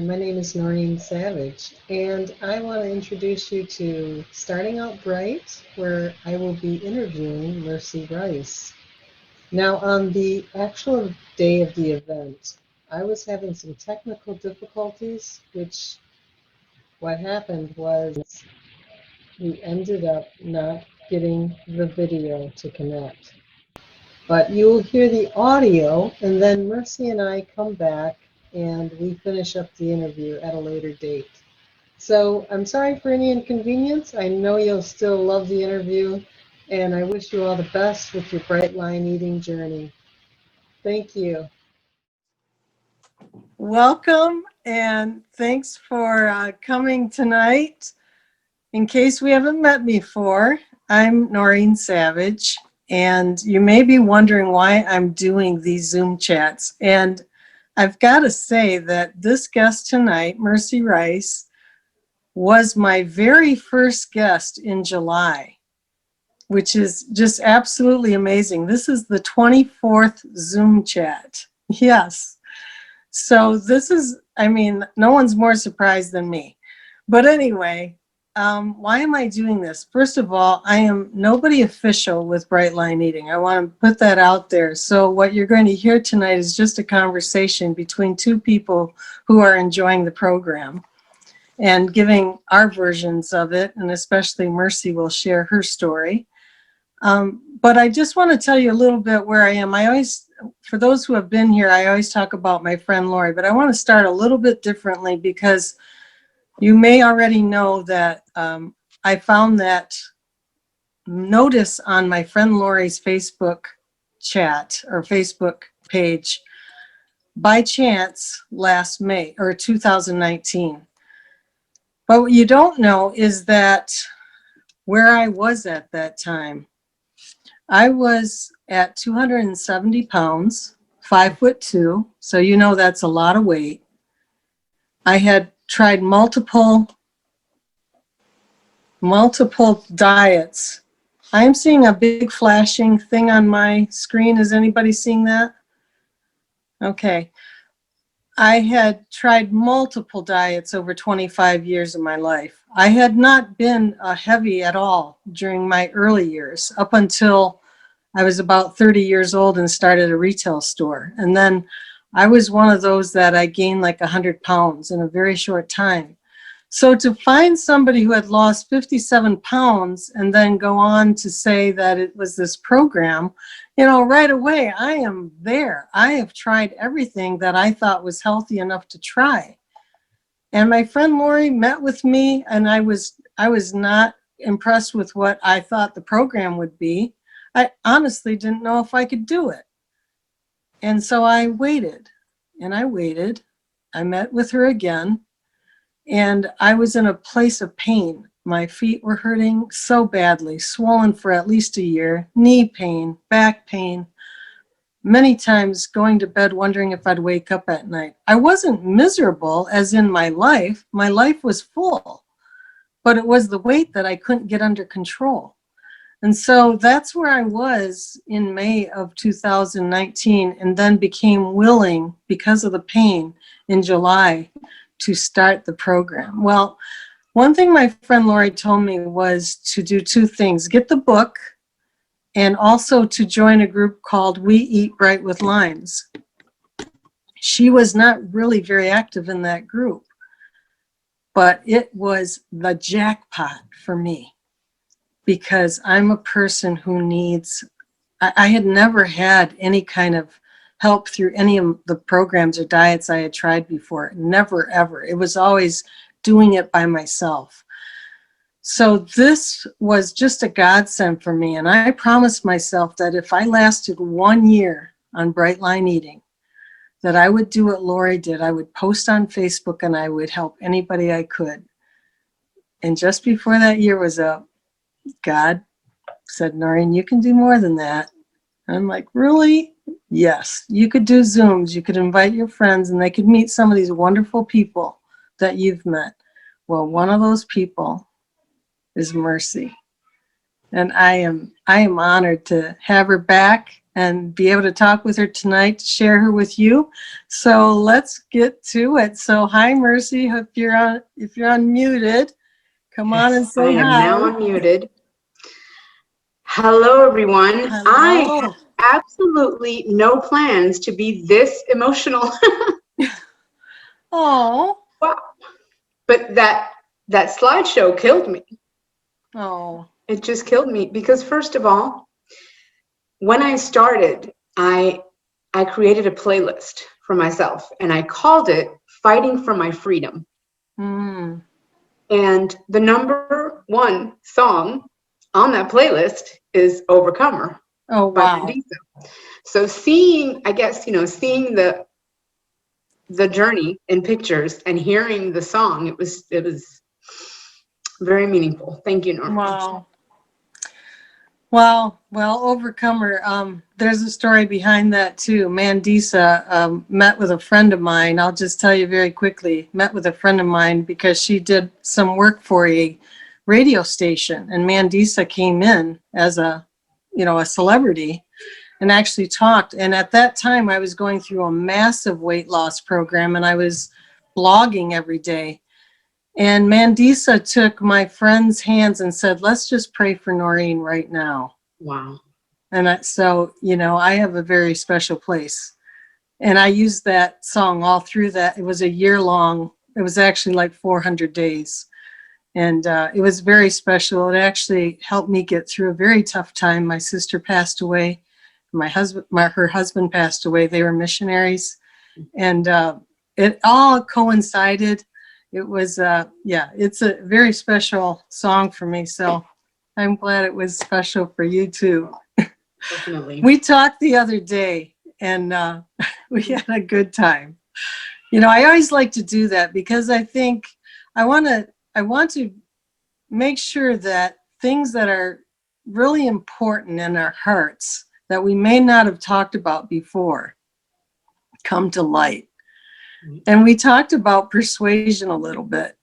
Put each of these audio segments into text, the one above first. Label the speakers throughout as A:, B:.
A: My name is Noreen Savage, and I want to introduce you to Starting Out Bright, where I will be interviewing Mercy Rice. Now, on the actual day of the event, I was having some technical difficulties, which what happened was we ended up not getting the video to connect. But you will hear the audio, and then Mercy and I come back and we finish up the interview at a later date. So I'm sorry for any inconvenience. I know you'll still love the interview, and I wish you all the best with your bright line eating journey. Thank you.
B: Welcome, and thanks for coming tonight. In case we haven't met before, I'm Noreen Savage, and you may be wondering why I'm doing these Zoom chats. And I've got to say that this guest tonight, Mercy Rice, was my very first guest in July, which is just absolutely amazing. This is the 24th Zoom chat. Yes. So this is, no one's more surprised than me. But anyway, why am I doing this? First of all, I am nobody official with Bright Line Eating. I want to put that out there. So what you're going to hear tonight is just a conversation between two people who are enjoying the program and giving our versions of it, and especially Mercy will share her story. But I just want to tell you a little bit where I am. For those who have been here, I always talk about my friend Lori, but I want to start a little bit differently because you may already know that I found that notice on my friend Lori's Facebook chat or Facebook page by chance last May or 2019. But what you don't know is that where I was at that time. I was at 270 pounds, 5'2", so you know that's a lot of weight. I had tried multiple diets. I'm seeing a big flashing thing on my screen. Is anybody seeing that? Okay. I had tried multiple diets over 25 years of my life. I had not been heavy at all during my early years, up until I was about 30 years old and started a retail store. And then I was one of those that I gained like 100 pounds in a very short time. So to find somebody who had lost 57 pounds and then go on to say that it was this program, right away, I am there. I have tried everything that I thought was healthy enough to try. And my friend Lori met with me, and I was not impressed with what I thought the program would be. I honestly didn't know if I could do it. And so I waited, and I waited. I met with her again, and I was in a place of pain. My feet were hurting so badly, swollen for at least a year, knee pain, back pain, many times going to bed wondering if I'd wake up at night. I wasn't miserable as in my life. My life was full, but it was the weight that I couldn't get under control. And so that's where I was in May of 2019, and then became willing, because of the pain, in July to start the program. Well, one thing my friend Lori told me was to do two things: get the book, and also to join a group called We Eat Bright with Lines. She was not really very active in that group, but it was the jackpot for me, because I'm a person who needs, I had never had any kind of help through any of the programs or diets I had tried before. Never, ever. It was always doing it by myself. So this was just a godsend for me. And I promised myself that if I lasted 1 year on Bright Line Eating, that I would do what Lori did. I would post on Facebook and I would help anybody I could. And just before that year was up, God said, Noreen, you can do more than that. And I'm like, really? Yes, you could do Zooms. You could invite your friends and they could meet some of these wonderful people that you've met. Well, one of those people is Mercy. And I am honored to have her back. and be able to talk with her tonight, to share her with you. So let's get to it. So hi, Mercy. If you're unmuted, come on and
C: Yes, I
B: say
C: am
B: hi.
C: now unmuted. Hello, everyone. I
B: Hello.
C: have absolutely no plans to be this emotional.
B: Oh.
C: Wow. But that slideshow killed me.
B: Oh.
C: It just killed me because, first of all, when I started, I created a playlist for myself, and I called it "Fighting for My Freedom."
B: Mm.
C: And the number one song on that playlist is "Overcomer"
B: Oh,
C: by
B: wow.
C: Mandisa. So seeing, I guess, seeing the journey in pictures and hearing the song, it was very meaningful. Thank you, Norma.
B: Wow. Well, Overcomer, there's a story behind that too. Mandisa met with a friend of mine. I'll just tell you very quickly, met with a friend of mine because she did some work for a radio station, and Mandisa came in as a celebrity and actually talked. And at that time I was going through a massive weight loss program, and I was blogging every day. And Mandisa took my friend's hands and said, let's just pray for Noreen right now.
C: Wow.
B: And I have a very special place. And I used that song all through that. It was a year long. It was actually like 400 days. And it was very special. It actually helped me get through a very tough time. My sister passed away. Her husband passed away. They were missionaries. And it all coincided. It was, it's a very special song for me. So I'm glad it was special for you too.
C: Definitely.
B: We talked the other day, and we had a good time. I always like to do that because I think I want to make sure that things that are really important in our hearts that we may not have talked about before come to light. And we talked about persuasion a little bit.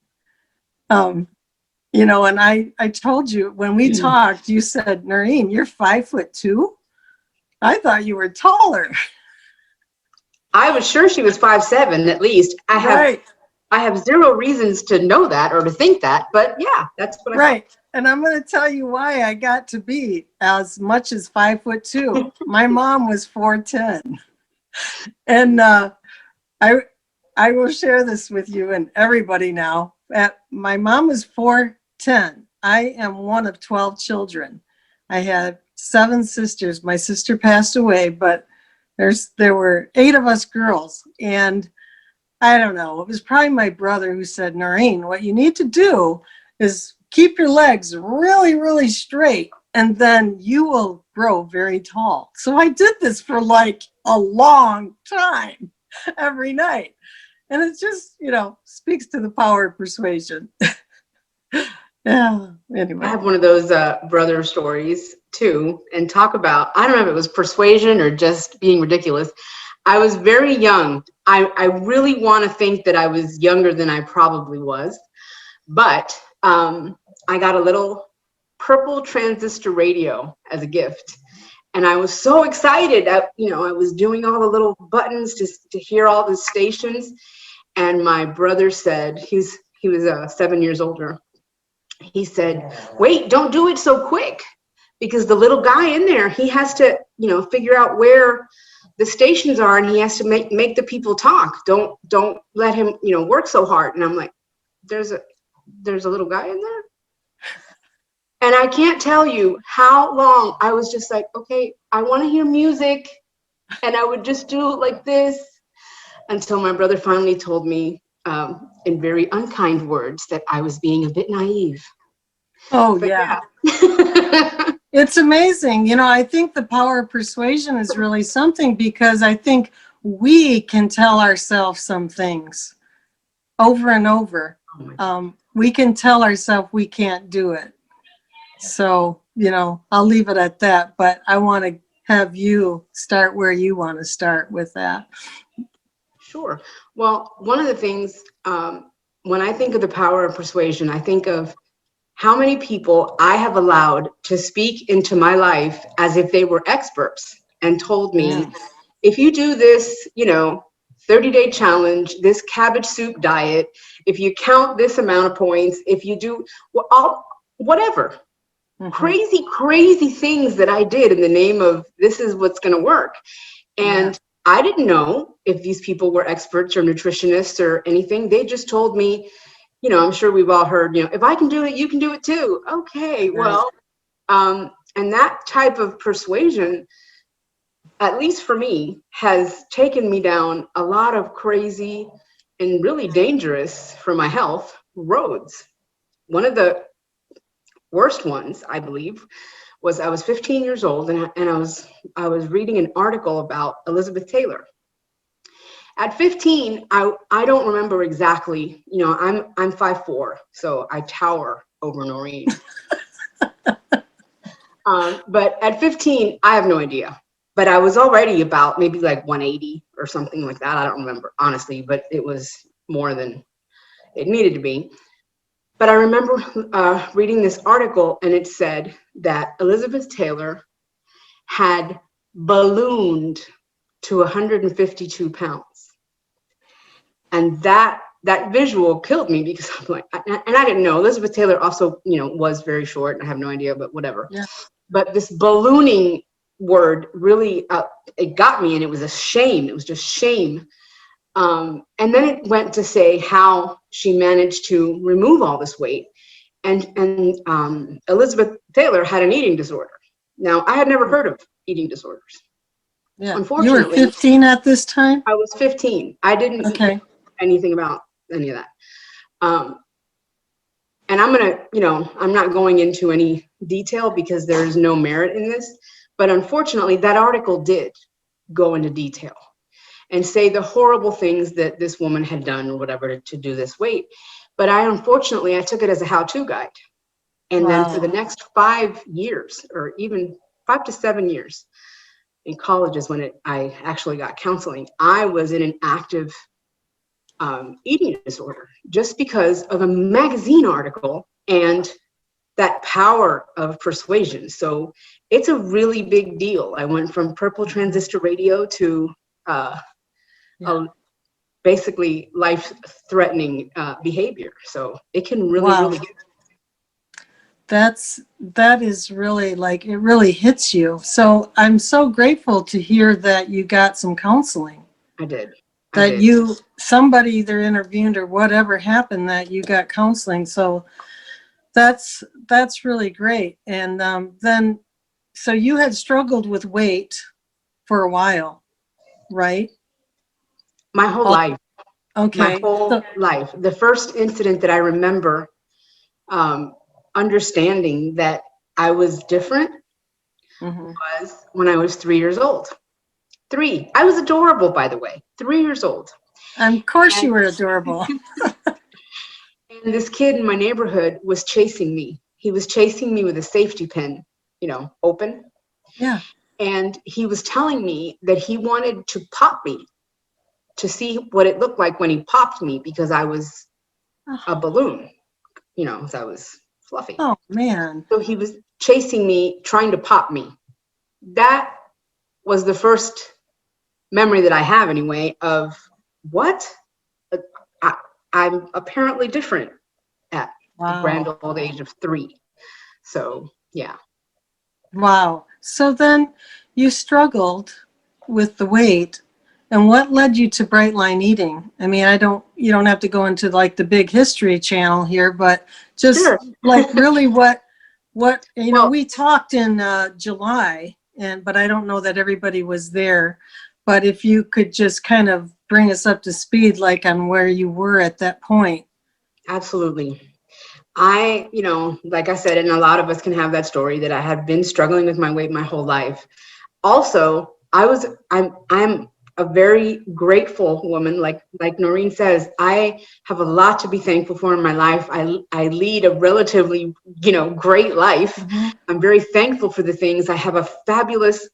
B: And I told you when we talked, you said, Noreen, you're 5'2". I thought you were taller.
C: I was sure she was 5'7" at least. I have zero reasons to know that or to think that, but yeah, that's what I thought.
B: And I'm going to tell you why I got to be as much as 5'2". My mom was 4'10". And I will share this with you and everybody now. My mom was 4'10". I am one of 12 children. I had 7 sisters. My sister passed away, but there were 8 of us girls. And I don't know, it was probably my brother who said, Noreen, what you need to do is keep your legs really, really straight, and then you will grow very tall. So I did this for like a long time, every night. And it just, speaks to the power of persuasion. Yeah, anyway.
C: I have one of those brother stories too, and talk about, I don't know if it was persuasion or just being ridiculous. I was very young. I really want to think that I was younger than I probably was, but I got a little purple transistor radio as a gift. And I was so excited. I was doing all the little buttons to hear all the stations. And my brother said, he was 7 years older. He said, wait, don't do it so quick, because the little guy in there, he has to, figure out where the stations are, and he has to make the people talk. Don't let him, work so hard. And I'm like, there's a little guy in there. And I can't tell you how long I was just like, okay, I want to hear music. And I would just do it like this until my brother finally told me in very unkind words that I was being a bit naive.
B: Oh,
C: but
B: yeah. It's amazing. I think the power of persuasion is really something, because I think we can tell ourselves some things over and over. We can tell ourselves we can't do it. So, I'll leave it at that, but I want to have you start where you want to start with that.
C: Sure. Well, one of the things, when I think of the power of persuasion, I think of how many people I have allowed to speak into my life as if they were experts and told me,
B: Yeah.
C: if you do this, 30-day challenge, this cabbage soup diet, if you count this amount of points, if you do whatever, crazy things that I did in the name of this is what's going to work. And I didn't know if these people were experts or nutritionists or anything. They just told me, I'm sure we've all heard, if I can do it, you can do it too. Okay, well, and that type of persuasion, at least for me, has taken me down a lot of crazy and really dangerous for my health roads. One of the worst ones, I believe, was I was 15 years old and I was reading an article about Elizabeth Taylor. At 15, I don't remember exactly, I'm 5'4", so I tower over Noreen. But at 15, I have no idea. But I was already about maybe like 180 or something like that. I don't remember, honestly, but it was more than it needed to be. But I remember reading this article, and it said that Elizabeth Taylor had ballooned to 152 pounds. And that visual killed me, because I'm like, and I didn't know. Elizabeth Taylor also, was very short, and I have no idea, but whatever.
B: Yeah.
C: But this ballooning word really, it got me, and it was a shame. It was just shame. And then it went to say how she managed to remove all this weight. And Elizabeth Taylor had an eating disorder. Now, I had never heard of eating disorders.
B: Yeah.
C: Unfortunately,
B: You were 15 at this time?
C: I was 15. I didn't
B: Okay.
C: know anything about any of that. And I'm going to, I'm not going into any detail because there's no merit in this. But unfortunately, that article did go into detail and say the horrible things that this woman had done or whatever to do this weight. But unfortunately, I took it as a how-to guide. And then for the next 5 years, or even 5 to 7 years in college is when I actually got counseling, I was in an active eating disorder just because of a magazine article and that power of persuasion. So it's a really big deal. I went from purple transistor radio to basically life-threatening behavior. So it can really get.
B: That is really, like, it really hits you. So I'm so grateful to hear that you got some counseling.
C: I did.
B: Somebody either intervened or whatever happened, that you got counseling. So that's really great. And then, so you had struggled with weight for a while, right?
C: My whole life.
B: Okay.
C: My whole life. The first incident that I remember understanding that I was different was when I was 3 years old. 3. I was adorable, by the way. 3 years old.
B: Of course you were adorable.
C: And this kid in my neighborhood was chasing me. He was chasing me with a safety pin, open.
B: Yeah.
C: And he was telling me that he wanted to pop me to see what it looked like when he popped me, because I was a balloon, as I was fluffy.
B: Oh, man.
C: So he was chasing me, trying to pop me. That was the first memory that I have, anyway, of what? I'm apparently different at the grand old age of 3. So, yeah.
B: Wow. So then you struggled with the weight. And what led you to Bright Line Eating? I mean, you don't have to go into like the big history channel here, but just like really what, we talked in July, but I don't know that everybody was there. But if you could just kind of bring us up to speed, like on where you were at that point.
C: Absolutely. Like I said, and a lot of us can have that story, that I have been struggling with my weight my whole life. Also, I'm a very grateful woman. Like Noreen says, I have a lot to be thankful for in my life. I lead a relatively, great life. I'm very thankful for the things. I have a fabulous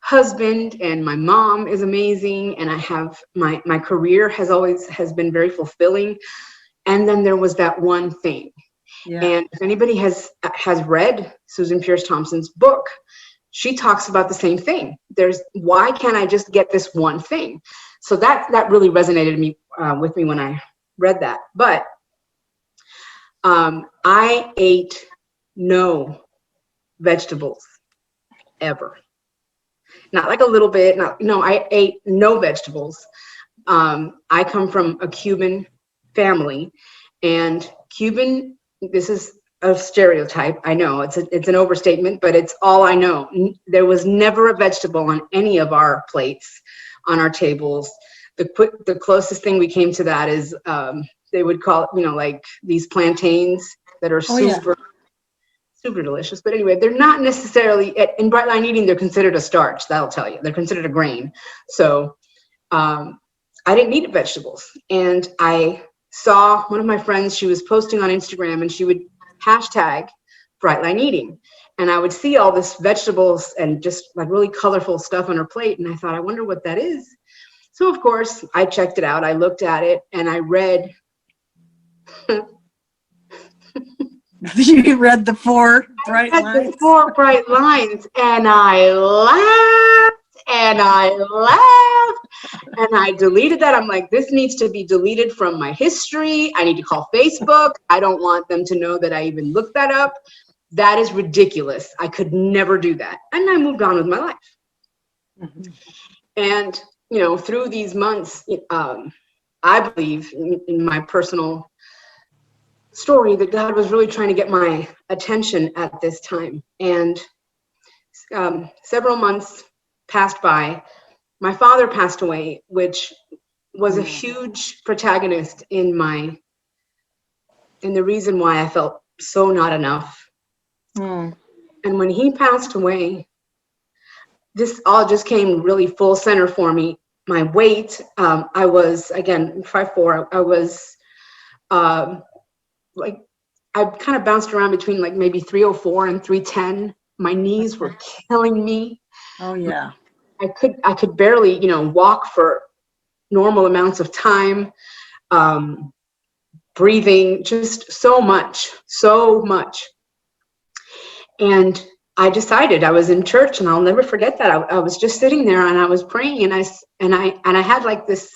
C: husband, and my mom is amazing. And I have my career has been very fulfilling. And then there was that one thing. Yeah. And if anybody has read Susan Pierce Thompson's book, she talks about the same thing. Why can't I just get this one thing? So that really resonated with me when I read that. But I ate no vegetables ever. Not like a little bit. No, I ate no vegetables. I come from a Cuban family, and Cuban, this is a stereotype. I know it's an overstatement, but it's all I know. There was never a vegetable on any of our plates, on our tables. The closest thing we came to that is they would call it, like these plantains that are super delicious. But anyway, they're not necessarily, in Bright Line Eating, they're considered a starch. That'll tell you. They're considered a grain. So I didn't eat vegetables. And I saw one of my friends, she was posting on Instagram, and she would hashtag Bright Line Eating. And I would see all this vegetables and just like really colorful stuff on her plate. And I thought, I wonder what that is. So of course I checked it out. I looked at it and I read.
B: You read the 4 bright lines?
C: The 4 bright lines, and I laughed and I laughed and I deleted that. I'm like, this needs to be deleted from my history. I need to call Facebook. I don't want them to know that I even looked that up. That is ridiculous. I could never do that. And I moved on with my life. Mm-hmm. And, through these months, I believe in my personal story that God was really trying to get my attention at this time. And several months passed by. My father passed away, which was a huge protagonist in the reason why I felt so not enough. And when he passed away, this all just came really full center for me. My weight, I was, again, 5'4". I was I kind of bounced around between like maybe 304 and 310. My knees were killing me.
B: Oh yeah.
C: I could barely, walk for normal amounts of time. Breathing, just so much. And I decided, I was in church, and I'll never forget that. I was just sitting there and I was praying, and I had like this,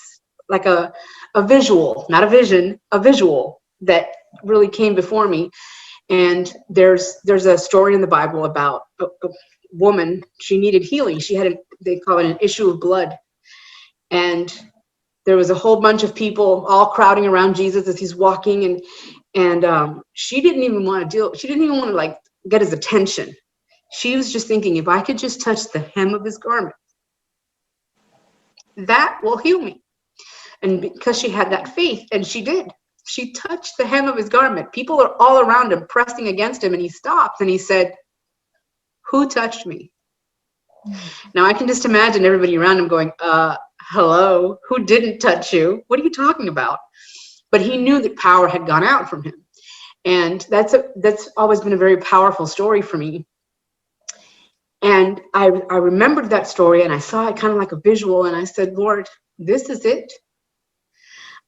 C: like a visual, not a vision, a visual that really came before me. And there's a story in the Bible about a woman. She needed healing. She had they call it an issue of blood. And there was a whole bunch of people all crowding around Jesus as he's walking, and she didn't even want to like get his attention. She was just thinking, if I could just touch the hem of his garment, that will heal me. And because she had that faith, and she did. She touched the hem of his garment. People are all around him, pressing against him, and he stopped and he said, "Who touched me?" Now I can just imagine everybody around him going, hello, who didn't touch you? What are you talking about? But he knew that power had gone out from him. And that's always been a very powerful story for me. And I remembered that story, and I saw it kind of like a visual, and I said, Lord, this is it.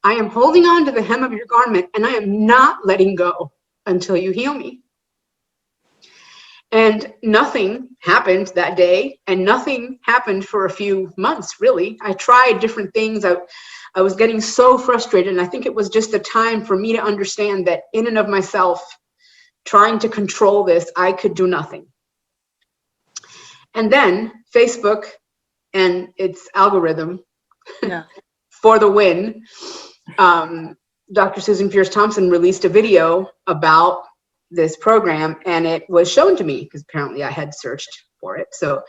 C: I am holding on to the hem of your garment, and I am not letting go until you heal me. And nothing happened that day, and nothing happened for a few months, really. I tried different things. I was getting so frustrated, and I think it was just a time for me to understand that in and of myself, trying to control this, I could do nothing. And then Facebook and its algorithm for the win. Dr. Susan Pierce Thompson released a video about this program, and it was shown to me because apparently I had searched for it. So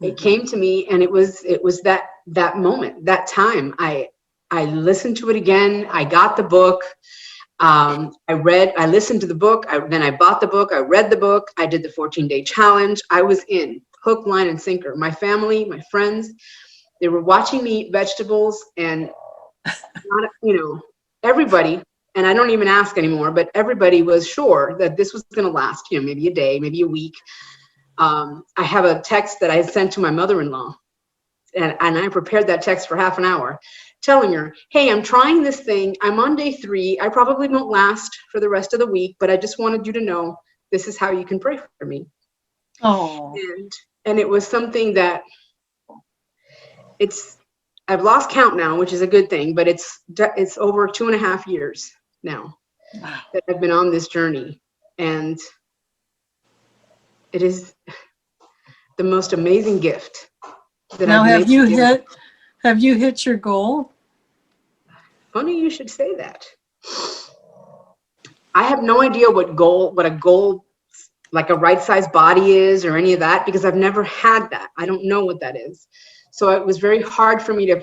C: it came to me, and it was that moment, that time. I listened to it again. I got the book. I listened to the book. Then I bought the book. I read the book. I did the 14-day challenge. I was in hook, line, and sinker. My family, my friends, they were watching me eat vegetables, and everybody, and I don't even ask anymore, but everybody was sure that this was going to last, maybe a day, maybe a week. I have a text that I sent to my mother-in-law, and I prepared that text for half an hour, telling her, hey, I'm trying this thing. I'm on day 3. I probably won't last for the rest of the week, but I just wanted you to know this is how you can pray for me.
B: Oh.
C: And it was something that I've lost count now, which is a good thing, but it's over 2.5 years now
B: Wow.
C: that I've been on this journey. And it is the most amazing gift that
B: Now,
C: I've been able to give.
B: have you hit your goal?
C: Funny you should say that. I have no idea what a goal, like a right size body is or any of that, because I've never had that. I don't know what that is. So it was very hard for me to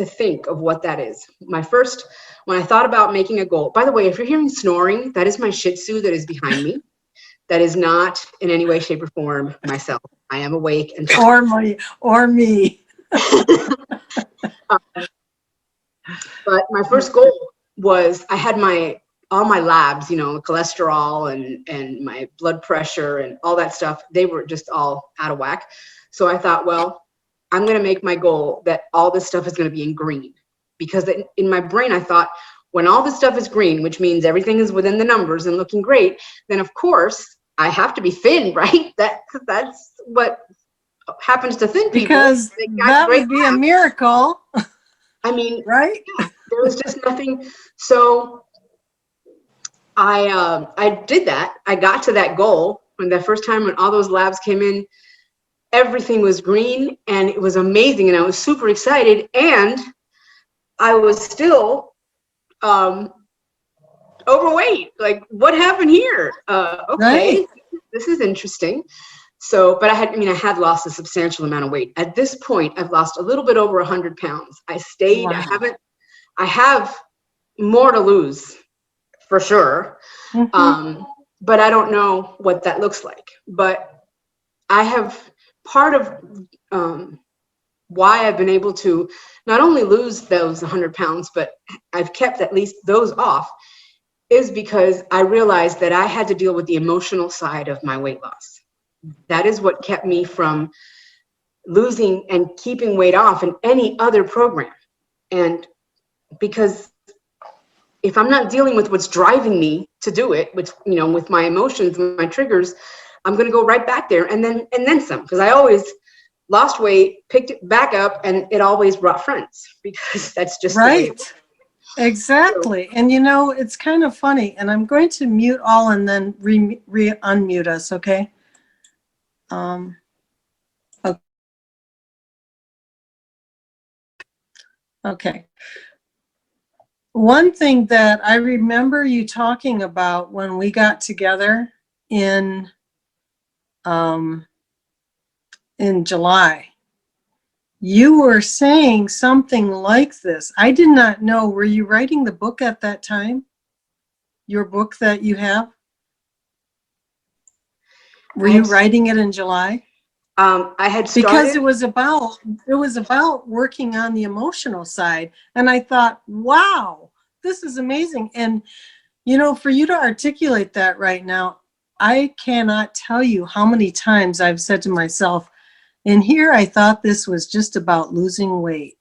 C: think of what that is. When I thought about making a goal, by the way, if you're hearing snoring, that is my Shih Tzu that is behind me. That is not in any way, shape, or form myself. I am awake and talking.
B: Or me.
C: But my first goal was, I had all my labs, cholesterol and my blood pressure and all that stuff. They were just all out of whack. So I thought, well, I'm going to make my goal that all this stuff is going to be in green, because in my brain, I thought, when all this stuff is green, which means everything is within the numbers and looking great, then of course I have to be thin, right? That's what happens to thin people.
B: Because that would be a miracle.
C: I mean,
B: right?
C: Yeah, there was just nothing. So I did that. I got to that goal when the first time when all those labs came in, everything was green and it was amazing. And I was super excited, and I was still overweight. Like, what happened here? Okay,
B: Right.
C: This is interesting. So, but I had lost a substantial amount of weight. At this point, I've lost a little bit over 100 pounds. I stayed,
B: Wow.
C: I have more to lose for sure.
B: Mm-hmm.
C: But I don't know what that looks like. But I have part of why I've been able to not only lose those 100 pounds, but I've kept at least those off, is because I realized that I had to deal with the emotional side of my weight loss. That is what kept me from losing and keeping weight off in any other program. And because if I'm not dealing with what's driving me to do it, which, with my emotions and my triggers, I'm going to go right back there and then some, because I always lost weight, picked it back up, and it always brought friends, because that's just the way it works.
B: Exactly. And it's kind of funny, and I'm going to mute all and then unmute us, okay? Okay. One thing that I remember you talking about when we got together in July, you were saying something like this. I did not know. Were you writing the book at that time? Your book that you have? Were you writing it in July?
C: I had started,
B: because it was about working on the emotional side, and I thought, wow, this is amazing. And for you to articulate that right now, I cannot tell you how many times I've said to myself, and here I thought this was just about losing weight.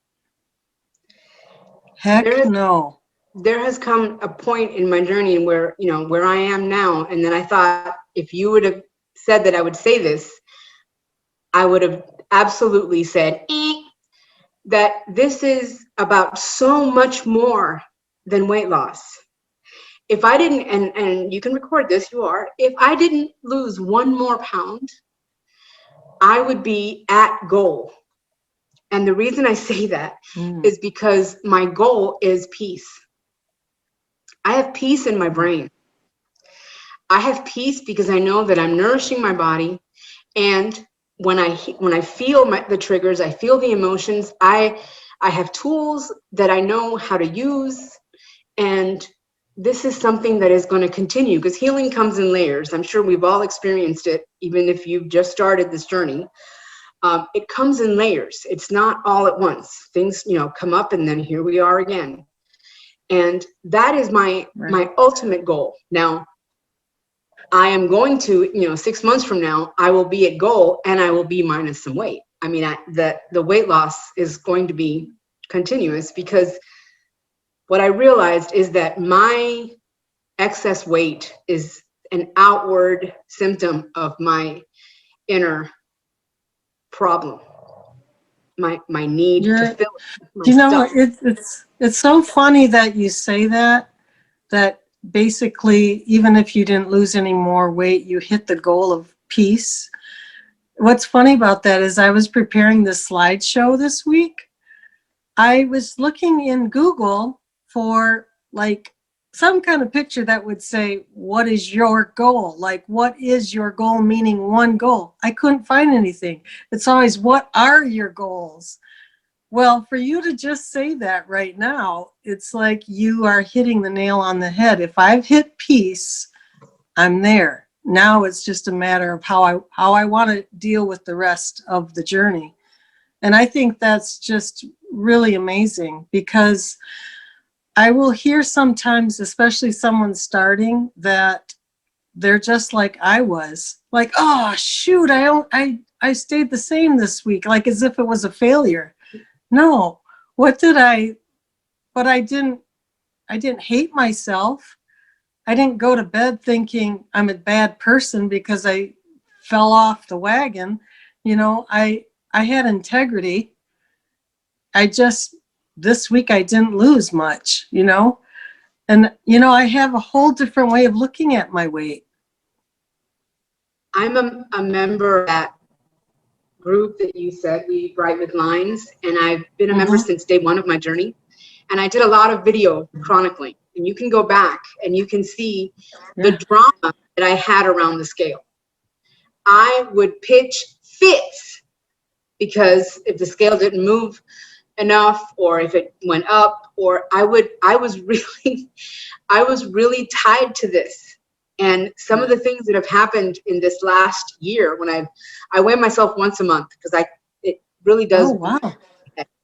B: Heck no.
C: There has come a point in my journey where I am now, and then I thought, if you would have said that I would say this, I would have absolutely said that this is about so much more than weight loss. If I didn't, and you can record this, if I didn't lose 1 more pound, I would be at goal. And the reason I say that is because my goal is peace. I have peace in my brain. I have peace because I know that I'm nourishing my body, and when I feel the triggers, I feel the emotions, I have tools that I know how to use, and this is something that is going to continue, because healing comes in layers. I'm sure we've all experienced it, even if you've just started this journey. It comes in layers. It's not all at once. Things, come up, and then here we are again. And that is my ultimate goal. Now, I am going to, 6 months from now, I will be at goal, and I will be minus some weight. I mean, the weight loss is going to be continuous, because what I realized is that my excess weight is an outward symptom of my inner problem, my need to fill it, my
B: you know,
C: stuff.
B: it's so funny that you say that basically, even if you didn't lose any more weight, you hit the goal of peace. What's funny about that is I was preparing this slideshow this week. I was looking in Google for like some kind of picture that would say, what is your goal? Like, what is your goal? Meaning one goal. I couldn't find anything. It's always, what are your goals? Well, for you to just say that right now, it's like you are hitting the nail on the head. If I've hit peace, I'm there. Now it's just a matter of how I want to deal with the rest of the journey. And I think that's just really amazing, because I will hear sometimes, especially someone starting, that they're just like I was, like, oh shoot, I stayed the same this week, like as if it was a failure. No, but I didn't hate myself. I didn't go to bed thinking I'm a bad person because I fell off the wagon. You know, I had integrity. This week I didn't lose much, you know? And, you know, I have a whole different way of looking at my weight.
C: I'm a member of that group that you said, We Write with Lines, and I've been a member since day one of my journey. And I did a lot of video chronicling, and you can go back and you can see the drama that I had around the scale. I would pitch fits because if the scale didn't move enough, or if it went up, or I was really tied to this. And some of the things that have happened in this last year, when I weigh myself once a month, because it really does.
B: Oh, wow.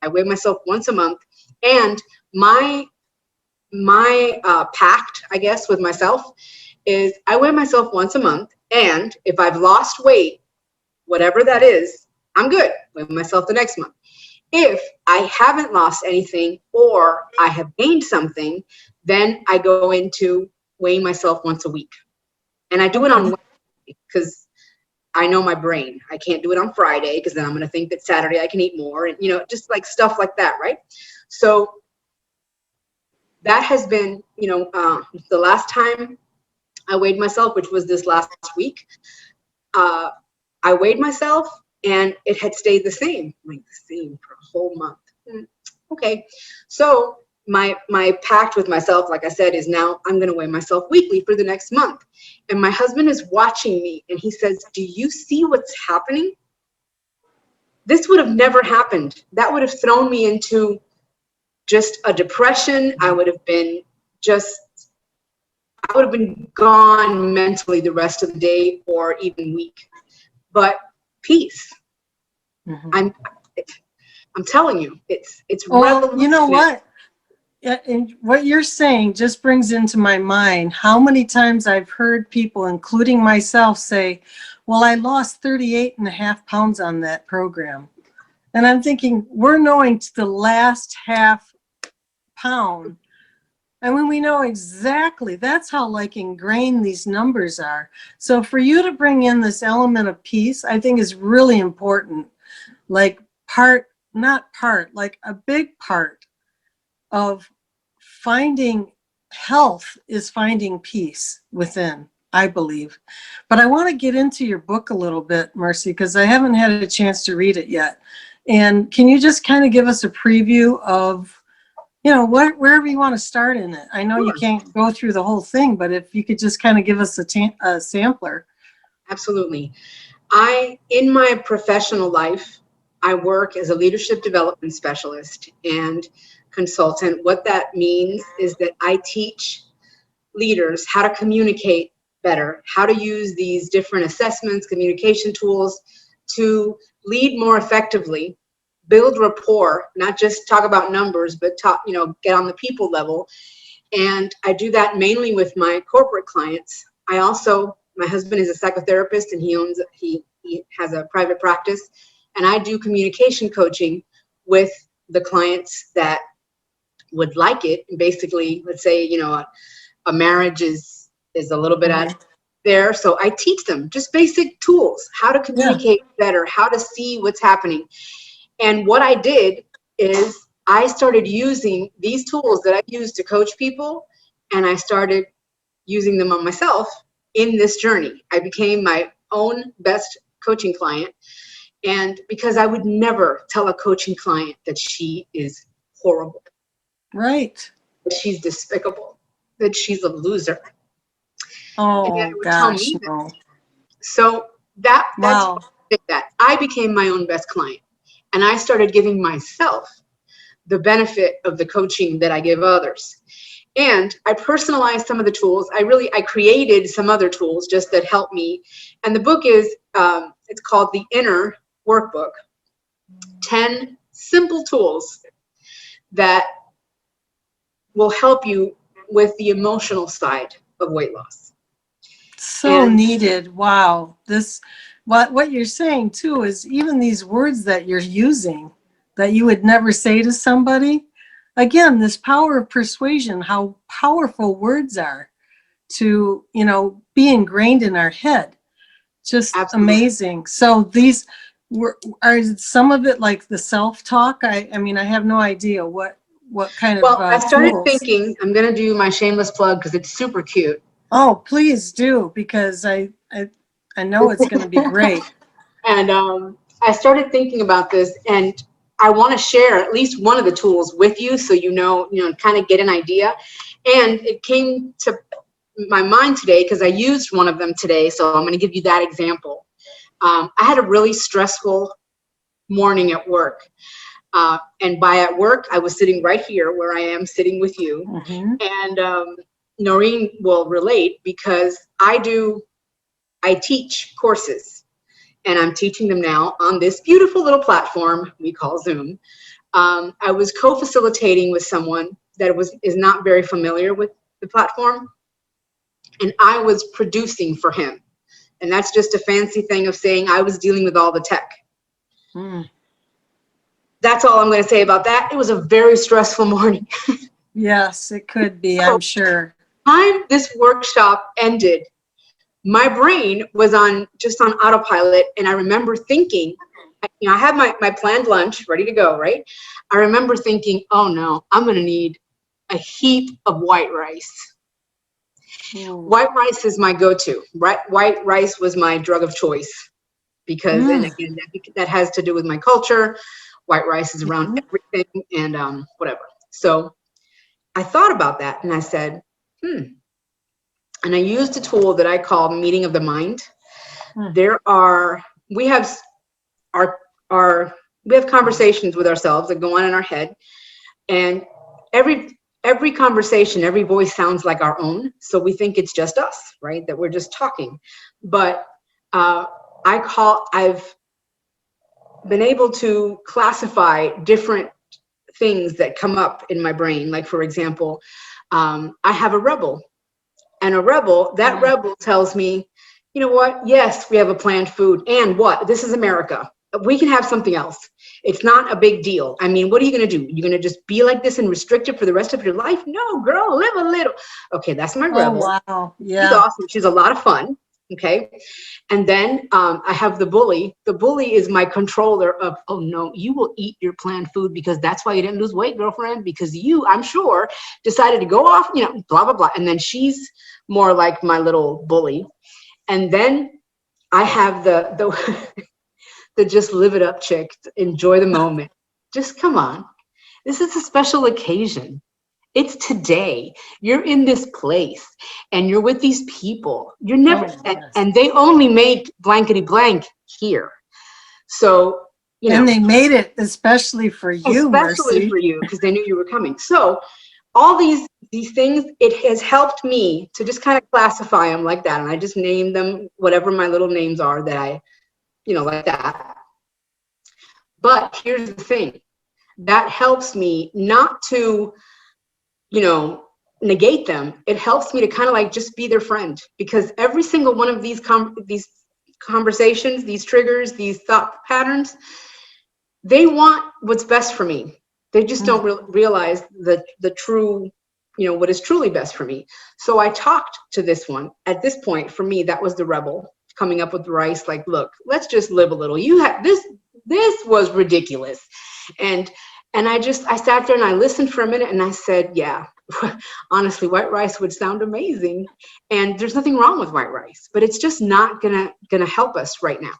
C: I weigh myself once a month, and my pact, I guess, with myself is I weigh myself once a month, and if I've lost weight, whatever that is, I'm good. Weigh myself the next month. If I haven't lost anything or I have gained something, then I go into weighing myself once a week. And I do it on Wednesday because I know my brain. I can't do it on Friday because then I'm going to think that Saturday I can eat more, and, you know, just like stuff like that, right? So that has been, you know, the last time I weighed myself, which was this last week, I weighed myself and it had stayed the same, like the same for a whole month. Okay, so my pact with myself, like I said, is now I'm going to weigh myself weekly for the next month. And my husband is watching me and he says, do you see what's happening? This would have never happened. That would have thrown me into just a depression. I would have been gone mentally the rest of the day or even week. But peace. I'm telling you, it's
B: you know what? And what you're saying just brings into my mind how many times I've heard people, including myself, say, well, I lost 38.5 pounds on that program. And I'm thinking, we're knowing to the last half pound. And when we know exactly, that's how like ingrained these numbers are. So for you to bring in this element of peace, I think is really important. Like like a big part of finding health is finding peace within, I believe. But I want to get into your book a little bit, Mercy, because I haven't had a chance to read it yet. And can you just kind of give us a preview of, you know, wherever you want to start in it? I know you can't go through the whole thing, but if you could just kind of give us a sampler.
C: Absolutely. In my professional life, I work as a leadership development specialist and consultant. What that means is that I teach leaders how to communicate better, how to use these different assessments, communication tools to lead more effectively, build rapport, not just talk about numbers, but talk, you know, get on the people level. And I do that mainly with my corporate clients. My husband is a psychotherapist and he has a private practice, and I do communication coaching with the clients that would like it. Basically, let's say, you know, a marriage is a little bit there. So I teach them just basic tools, how to
B: Yeah.
C: communicate better, how to see what's happening. And what I did is I started using these tools that I use to coach people, and I started using them on myself in this journey. I became my own best coaching client. And because I would never tell a coaching client that she is horrible,
B: Right.
C: that she's despicable, that she's a loser. And I
B: Oh
C: would tell
B: gosh,
C: me that.
B: no.
C: So that's
B: Wow.
C: what I did that. I became my own best client. And I started giving myself the benefit of the coaching that I give others. And I personalized some of the tools. I created some other tools just that help me. And the book is, it's called The Inner Workbook. 10 simple tools that will help you with the emotional side of weight loss.
B: So
C: And
B: needed. Wow. What you're saying too is even these words that you're using that you would never say to somebody. Again, this power of persuasion, how powerful words are to, be ingrained in our head. Just
C: absolutely.
B: amazing. So these are some of it like the self-talk? I mean, I have no idea what kind
C: Well, I
B: of
C: started
B: tools.
C: thinking, I'm going to do my shameless plug because it's super cute.
B: Oh, please do, because I know it's going to be great.
C: And I started thinking about this, and I want to share at least one of the tools with you so kind of get an idea. And it came to my mind today because I used one of them today, so I'm going to give you that example. I had a really stressful morning at work. And by at work, I was sitting right here where I am sitting with you.
B: Mm-hmm.
C: And Noreen will relate because I teach courses, and I'm teaching them now on this beautiful little platform we call Zoom. I was co-facilitating with someone that is not very familiar with the platform, and I was producing for him. And that's just a fancy thing of saying I was dealing with all the tech.
B: Mm.
C: That's all I'm going to say about that. It was a very stressful morning.
B: Yes, it could be,
C: So,
B: I'm sure.
C: time this workshop ended, my brain was just on autopilot, and I remember thinking, I had my planned lunch ready to go, right? I remember thinking, oh no, I'm going to need a heap of white rice.
B: Ooh.
C: White rice is my go-to. White rice was my drug of choice because, and again, that has to do with my culture. White rice is around everything and whatever. So I thought about that and I said, and I used a tool that I call meeting of the mind. We have conversations with ourselves that go on in our head, and every conversation, every voice sounds like our own. So we think it's just us, right? That we're just talking. But I've been able to classify different things that come up in my brain. Like, for example, I have a rebel. And that rebel tells me, you know what? Yes, we have a planned food. And what? This is America. We can have something else. It's not a big deal. I mean, what are you going to do? You're going to just be like this and restrict it for the rest of your life? No, girl, live a little. Okay, that's my rebel.
B: Oh, wow. Yeah.
C: She's awesome. She's a lot of fun. Okay. And then I have the bully. The bully is my controller of, oh no, you will eat your planned food because that's why you didn't lose weight, girlfriend, because you, I'm sure, decided to go off, blah, blah, blah. And then she's more like my little bully. And then I have the the just live it up chick, enjoy the moment. Just come on. This is a special occasion. It's today. You're in this place and you're with these people. You're never, and they only make blankety blank here. So,
B: and they made it especially for you,
C: especially
B: Mercy.
C: for you, because they knew you were coming. So all these things, it has helped me to just kind of classify them like that. And I just name them whatever my little names are that I, like that. But here's the thing. That helps me not to, negate them. It helps me to kind of like just be their friend, because every single one of these conversations, these triggers, these thought patterns, they want what's best for me. They just don't realize the true, what is truly best for me. So I talked to this one. At this point, for me, that was the rebel coming up with the rice. Like, look, let's just live a little. You have this. This was ridiculous, and I sat there and I listened for a minute and I said, yeah, honestly, white rice would sound amazing, and there's nothing wrong with white rice, but it's just not gonna help us right now.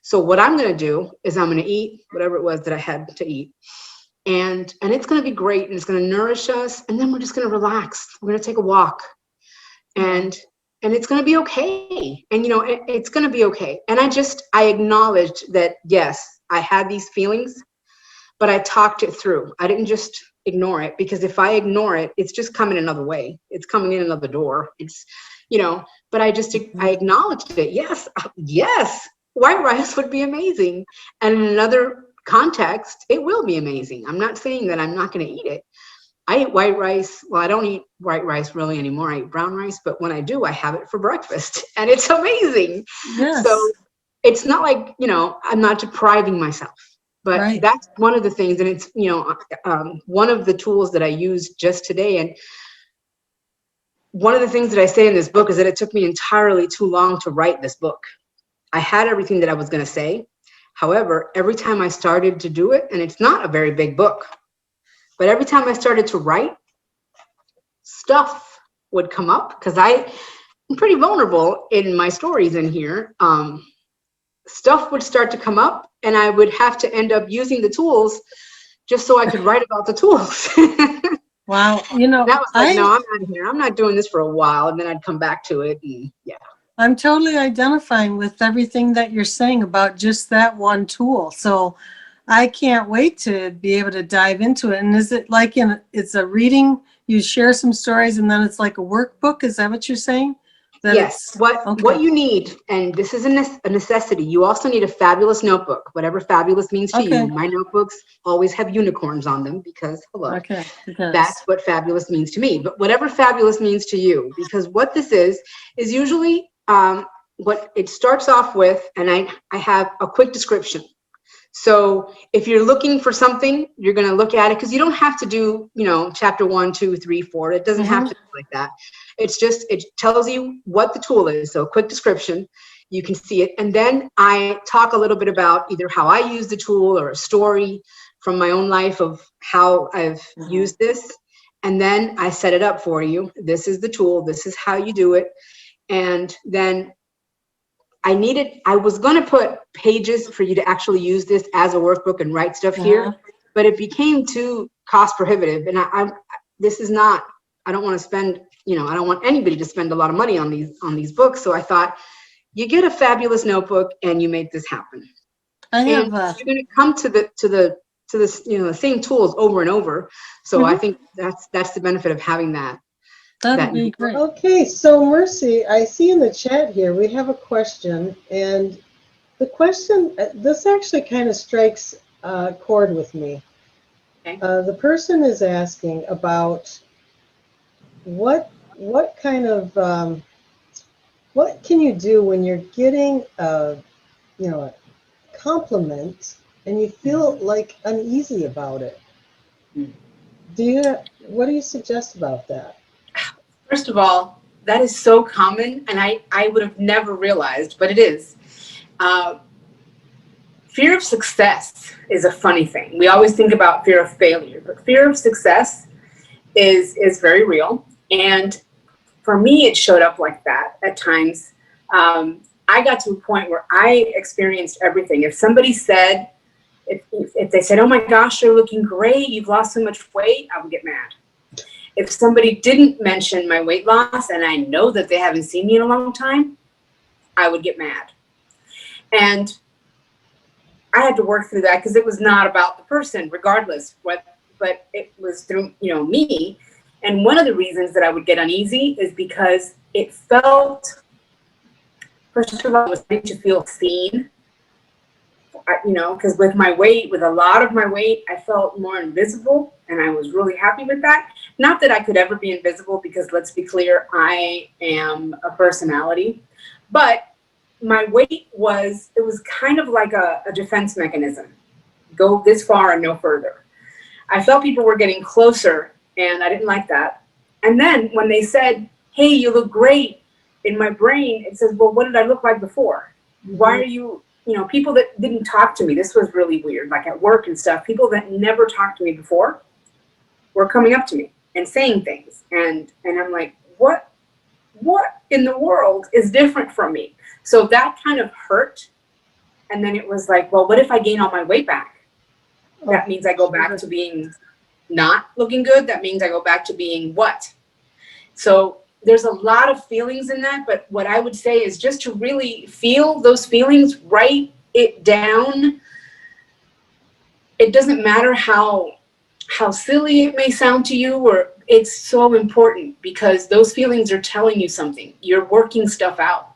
C: So what I'm gonna do is I'm gonna eat whatever it was that I had to eat. And it's going to be great, and it's going to nourish us, and then we're just going to relax. We're going to take a walk, and it's going to be okay. And it's going to be okay. And I acknowledged that, yes, I had these feelings, but I talked it through. I didn't just ignore it, because if I ignore it, it's just coming another way. It's coming in another door. It's but I acknowledged it. Yes, white rice would be amazing, and in another context, it will be amazing. I'm not saying that I'm not going to eat it. I eat white rice. Well, I don't eat white rice really anymore. I eat brown rice, but when I do, I have it for breakfast, and it's amazing.
B: Yes.
C: So it's not like, I'm not depriving myself, but that's one of the things. And it's, one of the tools that I used just today. And one of the things that I say in this book is that it took me entirely too long to write this book. I had everything that I was going to say. However, every time I started to do it, and it's not a very big book, but every time I started to write, stuff would come up, because I'm pretty vulnerable in my stories in here. Stuff would start to come up, and I would have to end up using the tools just so I could write about the tools.
B: Wow.
C: That was like, no, I'm out of here. I'm not doing this for a while. And then I'd come back to it. And yeah.
B: I'm totally identifying with everything that you're saying about just that one tool. So I can't wait to be able to dive into it. And is it like it's a reading, you share some stories, and then it's like a workbook? Is that what you're saying?
C: Yes. What you need, and this is a necessity, you also need a fabulous notebook, whatever fabulous means to you. My notebooks always have unicorns on them, because hello, that's what fabulous means to me. But whatever fabulous means to you, because what this is usually what it starts off with, and I have a quick description. So if you're looking for something, you're going to look at it, because you don't have to do, chapter 1, 2, 3, 4. It doesn't have to be like that. It's just, it tells you what the tool is. So a quick description, you can see it. And then I talk a little bit about either how I use the tool or a story from my own life of how I've used this. And then I set it up for you. This is the tool. This is how you do it. And then I was going to put pages for you to actually use this as a workbook and write stuff here, but it became too cost prohibitive. And I don't want to spend, I don't want anybody to spend a lot of money on these books. So I thought, you get a fabulous notebook and you make this happen. You're going to come to the same tools over and over. So I think that's the benefit of having that.
B: That'd be great.
A: Okay, so Mercy, I see in the chat here we have a question, and the question, this actually kind of strikes a chord with me.
C: Okay.
A: The person is asking about what kind of what can you do when you're getting a compliment and you feel like uneasy about it? What do you suggest about that?
C: First of all, that is so common, and I would have never realized, but it is. Fear of success is a funny thing. We always think about fear of failure, but fear of success is very real. And for me, it showed up like that at times. I got to a point where I experienced everything. If somebody said, if they said, oh my gosh, you're looking great, you've lost so much weight, I would get mad. If somebody didn't mention my weight loss and I know that they haven't seen me in a long time, I would get mad. And I had to work through that, because it was not about the person, regardless, but it was through, me. And one of the reasons that I would get uneasy is because it felt, first of all, I was starting to feel seen. Because with a lot of my weight, I felt more invisible, and I was really happy with that. Not that I could ever be invisible, because let's be clear, I am a personality, but my weight was kind of like a defense mechanism. Go this far and no further. I felt people were getting closer, and I didn't like that.
D: And then when they said, hey, you look great, in my brain, it says, well, what did I look like before? Why are you, people that didn't talk to me, this was really weird, like at work and stuff, people that never talked to me before were coming up to me and saying things. And I'm like, what in the world is different from me? So that kind of hurt. And then it was like, well, what if I gain all my weight back? That means I go back to being not looking good. That means I go back to being what? So there's a lot of feelings in that. But what I would say is just to really feel those feelings, write it down. It doesn't matter how silly it may sound to you, or it's so important because those feelings are telling you something. You're working stuff out,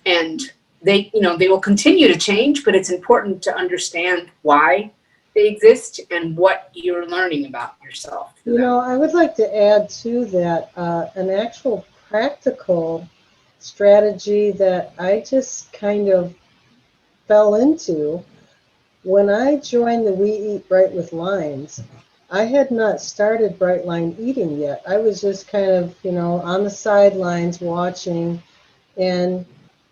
D: and they will continue to change, but it's important to understand why they exist and what you're learning about yourself.
A: I would like to add to that an actual practical strategy that I just kind of fell into. When I joined the We Eat Bright with Lines, I had not started Bright Line eating yet. I was just kind of, on the sidelines watching and,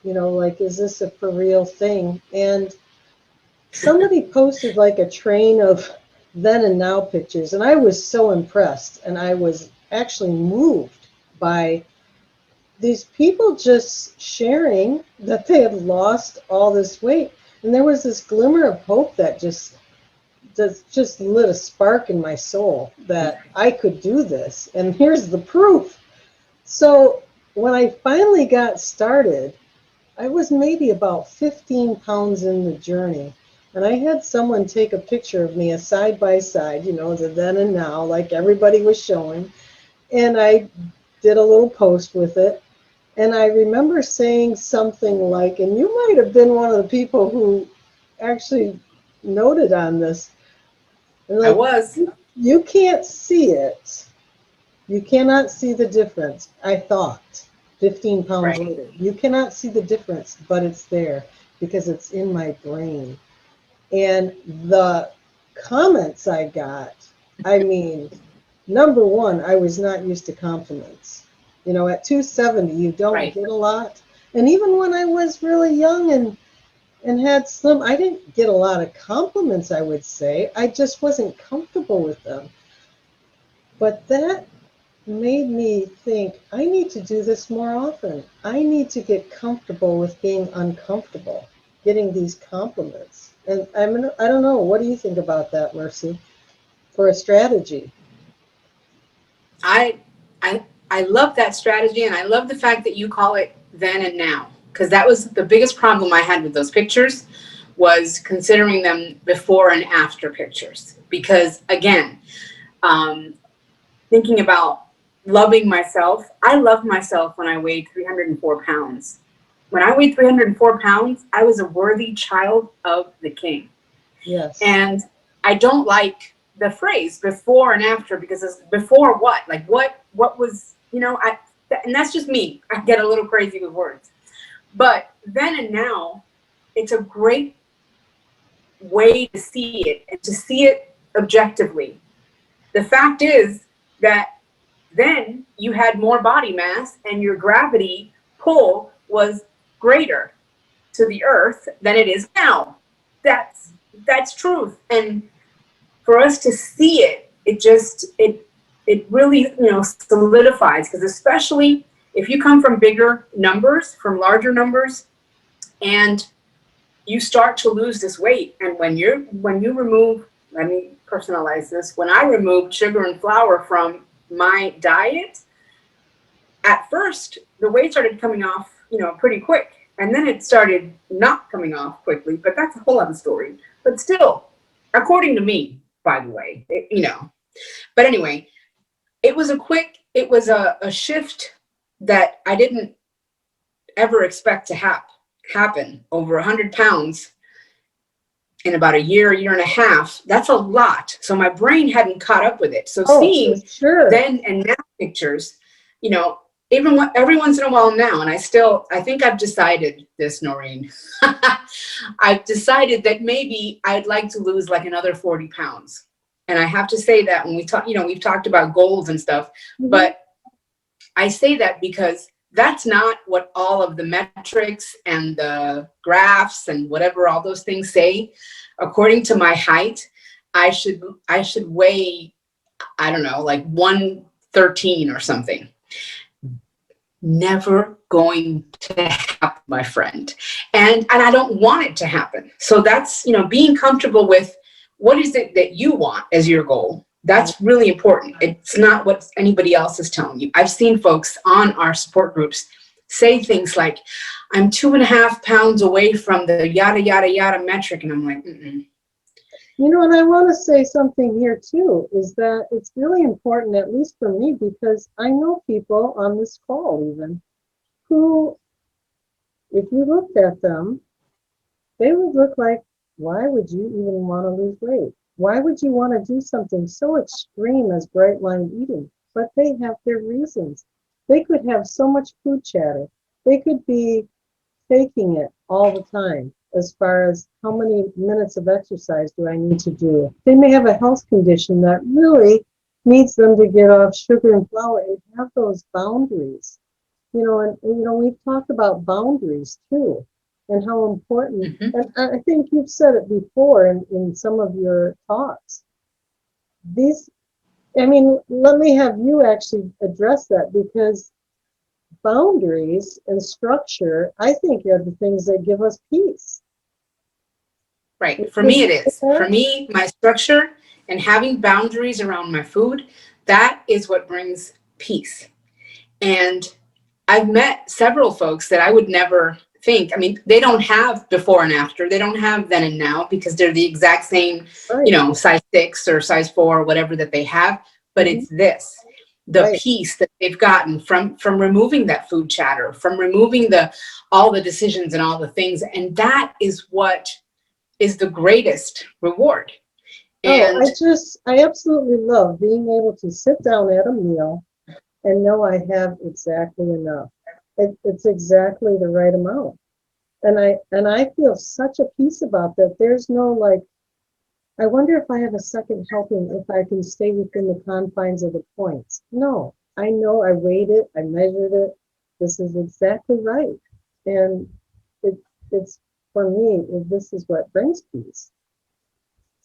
A: like, is this a for real thing? And somebody posted like a train of then and now pictures, and I was so impressed, and I was actually moved by these people just sharing that they had lost all this weight. And there was this glimmer of hope that just lit a spark in my soul that I could do this. And here's the proof. So when I finally got started, I was maybe about 15 pounds in the journey. And I had someone take a picture of me, a side by side, the then and now, like everybody was showing. And I did a little post with it. And I remember saying something like, and you might have been one of the people who actually noted on this. And like,
D: I was.
A: You can't see it. You cannot see the difference. I thought 15 pounds later. You cannot see the difference, but it's there because it's in my brain. And the comments I got, I mean, number one, I was not used to compliments. At 270, you don't get a lot. And even when I was really young and had slim, I didn't get a lot of compliments, I would say. I just wasn't comfortable with them. But that made me think, I need to do this more often. I need to get comfortable with being uncomfortable, getting these compliments. And I don't know, what do you think about that, Mercy, for a strategy?
D: I love that strategy, and I love the fact that you call it then and now, because that was the biggest problem I had with those pictures, was considering them before and after pictures. Because again, thinking about loving myself, I loved myself when I weighed 304 pounds. When I weighed 304 pounds, I was a worthy child of the king.
A: Yes.
D: And I don't like the phrase before and after, because it's before what? Like what was, and that's just me. I get a little crazy with words. But then and now, it's a great way to see it and to see it objectively. The fact is that then you had more body mass and your gravity pull was greater to the earth than it is now. That's truth. And for us to see it, it really, solidifies, because especially if you come from bigger numbers, from larger numbers, and you start to lose this weight. And when you remove, let me personalize this, when I removed sugar and flour from my diet, at first the weight started coming off, pretty quick. And then it started not coming off quickly, but that's a whole other story. But still, according to me, by the way, But anyway, it was a shift that I didn't ever expect to happen. Over 100 pounds in about a year and a half. That's a lot. So my brain hadn't caught up with it. So seeing then and now pictures, even every once in a while now, and I think I've decided this, Noreen. I've decided that maybe I'd like to lose like another 40 pounds. And I have to say that when we talk, we've talked about goals and stuff, but I say that because that's not what all of the metrics and the graphs and whatever all those things say. According to my height, I should weigh, I don't know, like 113 or something. Never going to happen, my friend. And I don't want it to happen. So that's, being comfortable with what is it that you want as your goal. That's really important. It's not what anybody else is telling you. I've seen folks on our support groups say things like, I'm 2.5 pounds away from the yada, yada, yada metric. And I'm like, mm-mm.
A: And I want to say something here too, is that it's really important, at least for me, because I know people on this call even who, if you looked at them, they would look like, why would you even want to lose weight? Why would you want to do something so extreme as bright line eating? But they have their reasons. They could have so much food chatter. They could be faking it all the time as far as how many minutes of exercise do I need to do. They may have a health condition that really needs them to get off sugar and flour and have those boundaries. We've talked about boundaries too, and how important, and I think you've said it before in some of your talks. Let me have you actually address that, because boundaries and structure, I think, are the things that give us peace.
D: Right. For me, it is. For me, my structure and having boundaries around my food, that is what brings peace. And I've met several folks that I would never think, they don't have before and after. They don't have then and now, because they're the exact same,
A: Right.
D: Size 6 or size 4 or whatever that they have. But it's the peace that they've gotten from removing that food chatter, from removing all the decisions and all the things. And that is what is the greatest reward. And
A: I absolutely love being able to sit down at a meal and know I have exactly enough. It's exactly the right amount. And I feel such a peace about that. There's no like, I wonder if I have a second helping, if I can stay within the confines of the points. No, I know I weighed it, I measured it. This is exactly right. And it's for me, this is what brings peace.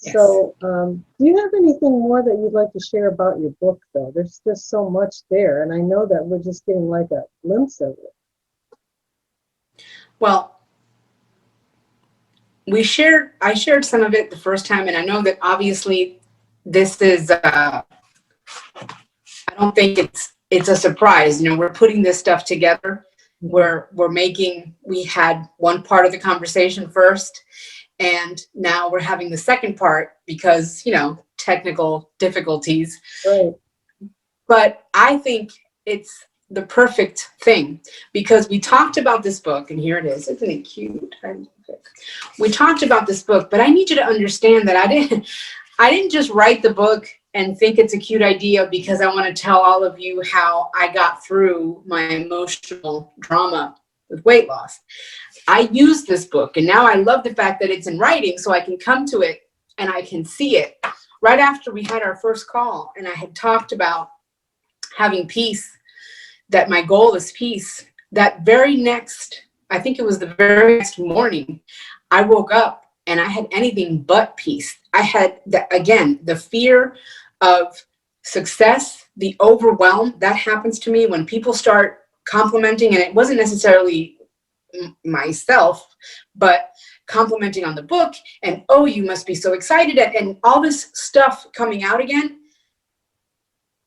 D: Yes.
A: So, do you have anything more that you'd like to share about your book, though? There's just so much there, and I know that we're just getting like a glimpse of it.
D: Well, I shared some of it the first time, and I know that obviously this is, I don't think it's a surprise. We're putting this stuff together. We had one part of the conversation first, and now we're having the second part because, technical difficulties.
A: Right.
D: But I think it's the perfect thing, because we talked about this book, and here it is. Isn't it cute? We talked about this book, but I need you to understand that I didn't just write the book and think it's a cute idea because I want to tell all of you how I got through my emotional drama with weight loss. I used this book, and now I love the fact that it's in writing, so I can come to it and I can see it. Right after we had our first call, and I had talked about having peace, that my goal is peace, that very next, I think it was the very next morning, I woke up and I had anything but peace. I had, the fear of success, the overwhelm. That happens to me when people start complimenting, and it wasn't necessarily myself, but complimenting on the book, and, oh, you must be so excited, and all this stuff coming out again.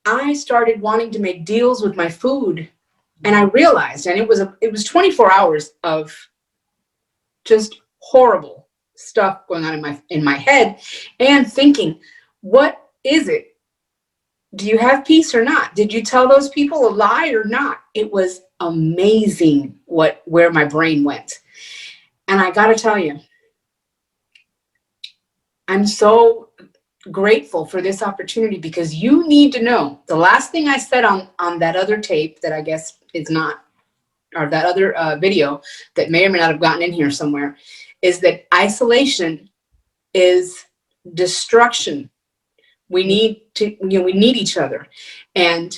D: I started wanting to make deals with my food, and I realized, and it was 24 hours of just horrible stuff going on in my head, and thinking, what is it? Do you have peace or not? Did you tell those people a lie or not? It was amazing where my brain went. And I got to tell you, I'm so grateful for this opportunity, because you need to know the last thing I said on that other tape that I guess is not, or that other video that may or may not have gotten in here somewhere, is that isolation is destruction. We need each other. And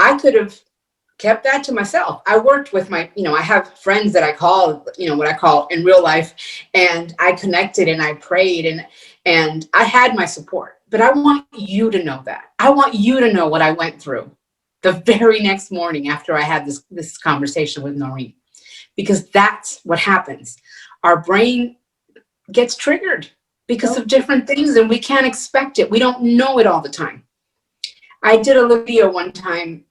D: I could have kept that to myself. I worked with my, I have friends that I call, what I call in real life, and I connected and I prayed and I had my support. But I want you to know that. I want you to know what I went through the very next morning after I had this conversation with Noreen, because that's what happens. Our brain gets triggered because of different things, and we can't expect it. We don't know it all the time. I did a video one time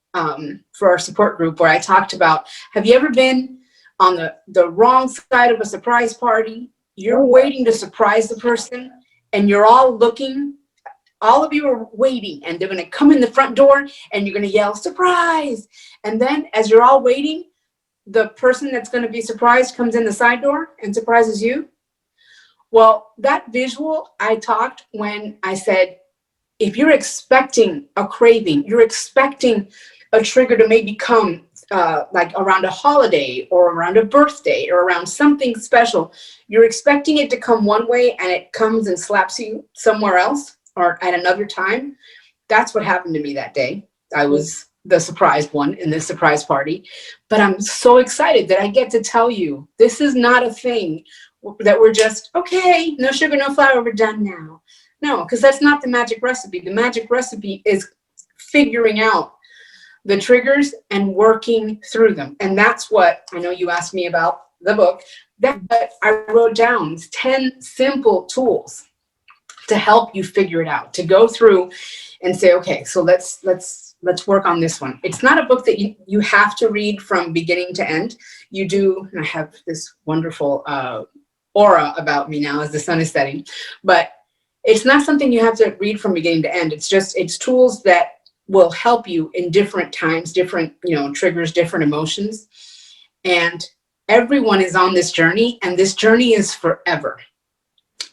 D: for our support group where I talked about, have you ever been on the wrong side of a surprise party? You're waiting to surprise the person, and you're all looking. All of you are waiting, and they're going to come in the front door, and you're going to yell, surprise. And then as you're all waiting, the person that's going to be surprised comes in the side door and surprises you. Well, that visual I talked when I said, if you're expecting a craving, you're expecting a trigger to maybe come like around a holiday or around a birthday or around something special, you're expecting it to come one way and it comes and slaps you somewhere else or at another time. That's what happened to me that day. I was the surprised one in this surprise party, but I'm so excited that I get to tell you, this is not a thing that we're just, okay, no sugar, no flour, we're done now. No, because that's not the magic recipe. The magic recipe is figuring out the triggers and working through them. And that's what, I know you asked me about the book, that I wrote down 10 simple tools to help you figure it out, to go through and say, okay, so let's work on this one. It's not a book that you have to read from beginning to end. You do, and I have this wonderful aura about me now as the sun is setting, but it's not something you have to read from beginning to end. It's tools that will help you in different times, different, triggers, different emotions. And everyone is on this journey, and this journey is forever.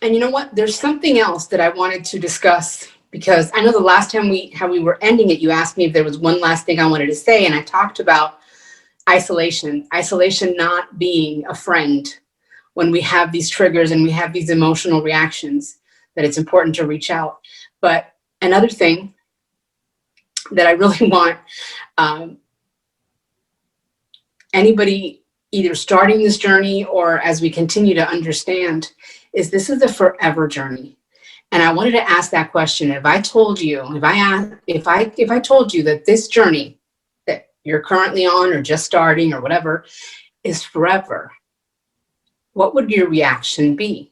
D: And you know what? There's something else that I wanted to discuss, because I know the last time we were ending it, you asked me if there was one last thing I wanted to say, and I talked about isolation not being a friend when we have these triggers and we have these emotional reactions, that it's important to reach out. But another thing that I really want anybody either starting this journey or as we continue to understand is this is a forever journey. And I wanted to ask that question. If I told you, if I told you that this journey that you're currently on or just starting or whatever is forever, what would your reaction be?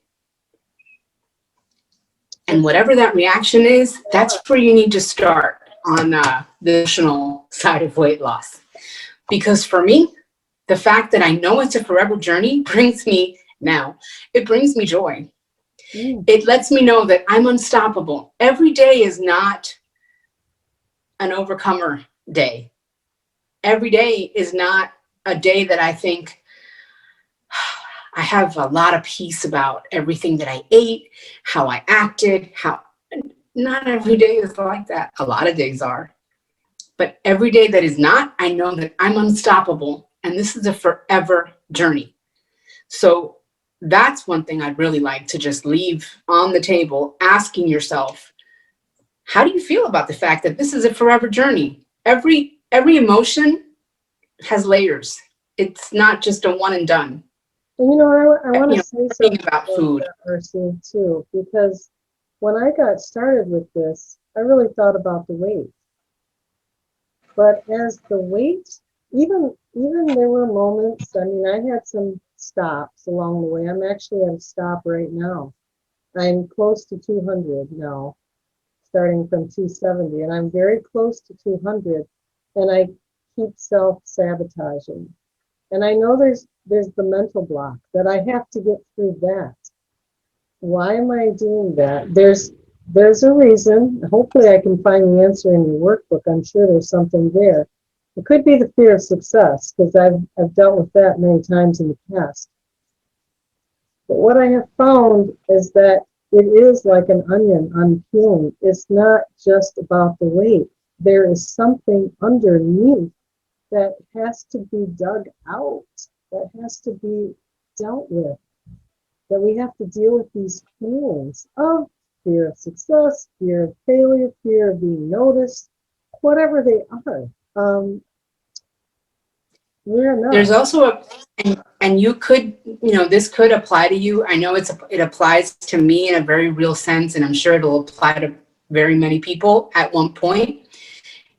D: And whatever that reaction is, that's where you need to start on the emotional side of weight loss. Because for me, the fact that I know it's a forever journey brings me joy. It lets me know that I'm unstoppable. Every day is not an overcomer day. Every day is not a day that I think I have a lot of peace about everything that I ate, how I acted, not every day is like that. A lot of days are. But every day that is not, I know that I'm unstoppable, and this is a forever journey. So that's one thing I'd really like to just leave on the table, asking yourself, how do you feel about the fact that this is a forever journey? Every emotion has layers. It's not just a one and done.
A: And I want to say something
D: about food,
A: Mercy, too, because when I got started with this, I really thought about the weight. But as the weight, even there were moments, I had some stops along the way. I'm actually at a stop right now. I'm close to 200 now, starting from 270, and I'm very close to 200, and I keep self-sabotaging. And I know there's the mental block that I have to get through that. Why am I doing that? There's a reason. Hopefully I can find the answer in your workbook. I'm sure there's something there. It could be the fear of success, because I've dealt with that many times in the past. But what I have found is that it is like an onion unpeeling. It's not just about the weight. There is something underneath that has to be dug out, that has to be dealt with, that we have to deal with these feelings of fear of success, fear of failure, fear of being noticed, whatever they are. we're enough.
D: There's also and you could, this could apply to you. I know it applies to me in a very real sense, and I'm sure it'll apply to very many people at one point.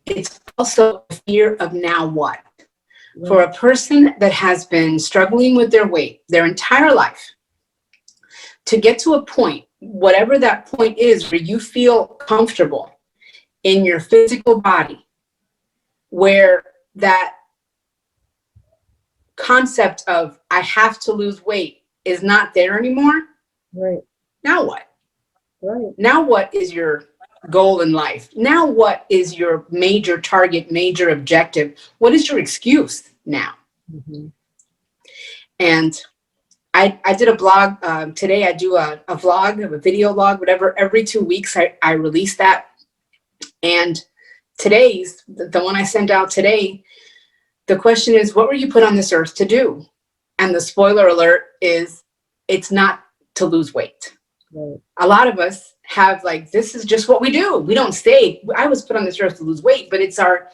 D: It's also a fear of now what?
A: Yeah.
D: For a person that has been struggling with their weight their entire life, to get to a point, whatever that point is, where you feel comfortable in your physical body, where that concept of I have to lose weight is not there anymore.
A: Right.
D: Now what?
A: Right.
D: Now what is your goal in life? Now what is your major target, major objective? What is your excuse now?
A: Mm-hmm.
D: And I did a blog today. I do a vlog, a video log, whatever. Every 2 weeks I release that. And today's, the one I sent out today, the question is, what were you put on this earth to do? And the spoiler alert is, it's not to lose weight.
A: Right.
D: A lot of us have this is just what we do. We don't say, I was put on this earth to lose weight, but it's our